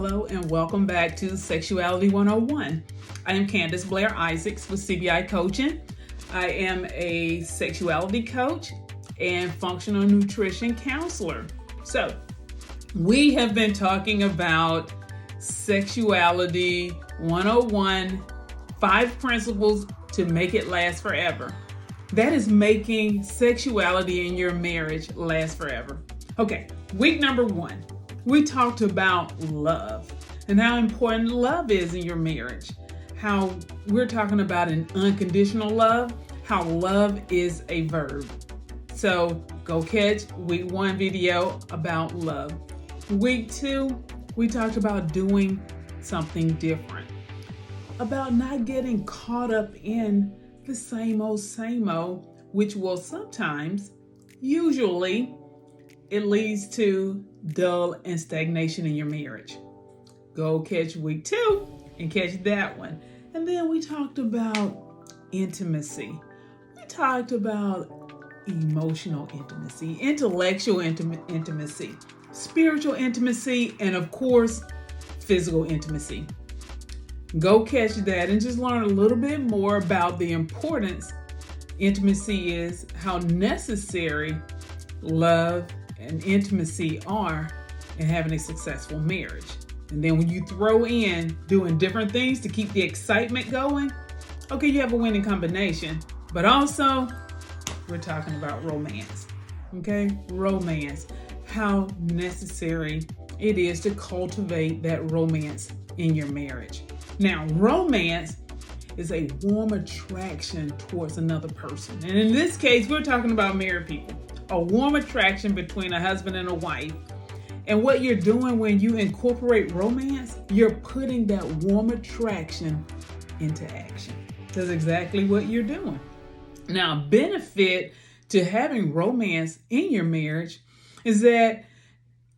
Hello, and welcome back to Sexuality 101. I am Candace Blair Isaacs with CBI Coaching. I am a sexuality coach and functional nutrition counselor. So, we have been talking about Sexuality 101, 5 principles to make it last forever. That is making sexuality in your marriage last forever. Okay, week number 1. We talked about love and how important love is in your marriage. How we're talking about an unconditional love, how love is a verb. So go catch week 1 video about love. Week 2, we talked about doing something different. About not getting caught up in the same old, which will sometimes, usually, it leads to dull and stagnation in your marriage. Go catch week 2 and catch that one. And then we talked about intimacy. We talked about emotional intimacy, intellectual intimacy, spiritual intimacy, and of course, physical intimacy. Go catch that and just learn a little bit more about the importance intimacy is, how necessary love and intimacy are in having a successful marriage. And then when you throw in doing different things to keep the excitement going, okay, you have a winning combination. But also, we're talking about romance. Okay, romance. How necessary it is to cultivate that romance in your marriage. Now, romance is a warm attraction towards another person. And in this case, we're talking about married people. A warm attraction between a husband and a wife. And what you're doing when you incorporate romance, you're putting that warm attraction into action. That's exactly what you're doing. Now, benefit to having romance in your marriage is that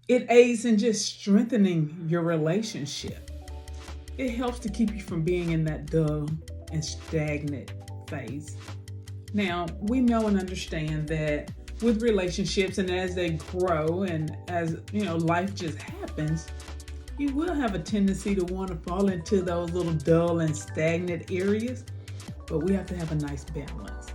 it aids in just strengthening your relationship. It helps to keep you from being in that dull and stagnant phase. Now, we know and understand that with relationships, and as they grow and as life just happens, you will have a tendency to want to fall into those little dull and stagnant areas, but we have to have a nice balance.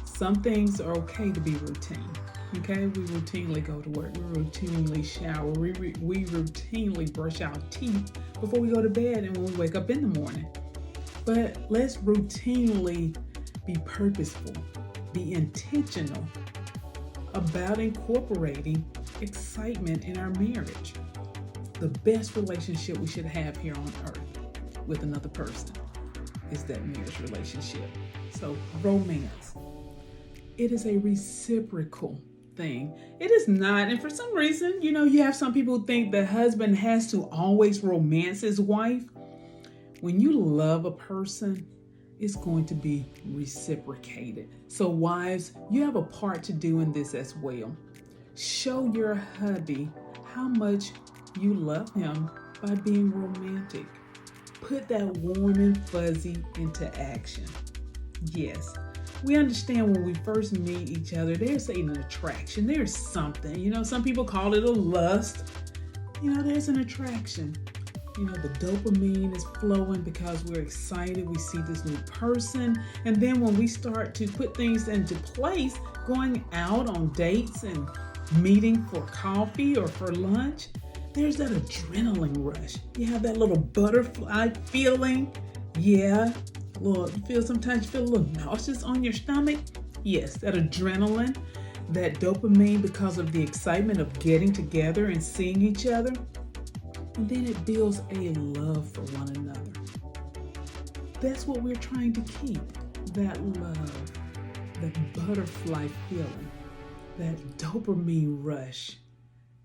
Some things are okay to be routine. Okay, we routinely go to work, we routinely shower, we routinely brush our teeth before we go to bed and when we wake up in the morning. But let's routinely be purposeful, be intentional about incorporating excitement in our marriage. The best relationship we should have here on earth with another person is that marriage relationship. So romance, it is a reciprocal thing. It is not, and for some reason, you have some people who think the husband has to always romance his wife. When you love a person, it's going to be reciprocated. So wives, you have a part to do in this as well. Show your hubby how much you love him by being romantic. Put that warm and fuzzy into action. Yes, we understand when we first meet each other, there's an attraction. There's something, some people call it a lust. There's an attraction. The dopamine is flowing because we're excited. We see this new person. And then when we start to put things into place, going out on dates and meeting for coffee or for lunch, there's that adrenaline rush. You have that little butterfly feeling. Yeah. Sometimes you feel a little nauseous on your stomach. Yes, that adrenaline, that dopamine because of the excitement of getting together and seeing each other. And then it builds a love for one another. That's what we're trying to keep. That love, that butterfly feeling, that dopamine rush.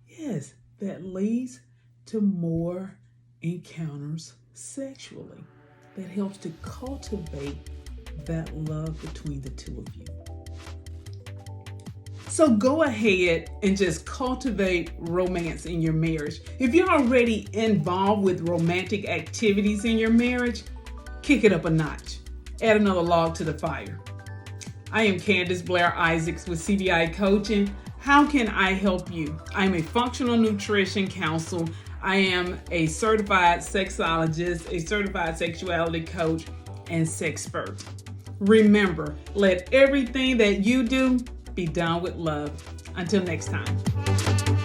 Yes, that leads to more encounters sexually. That helps to cultivate that love between the two of you. So go ahead and just cultivate romance in your marriage. If you're already involved with romantic activities in your marriage, kick it up a notch. Add another log to the fire. I am Candace Blair Isaacs with CBI Coaching. How can I help you? I'm a functional nutrition counselor. I am a certified sexologist, a certified sexuality coach, and SexPert. Remember, let everything that you do be done with love. Until next time.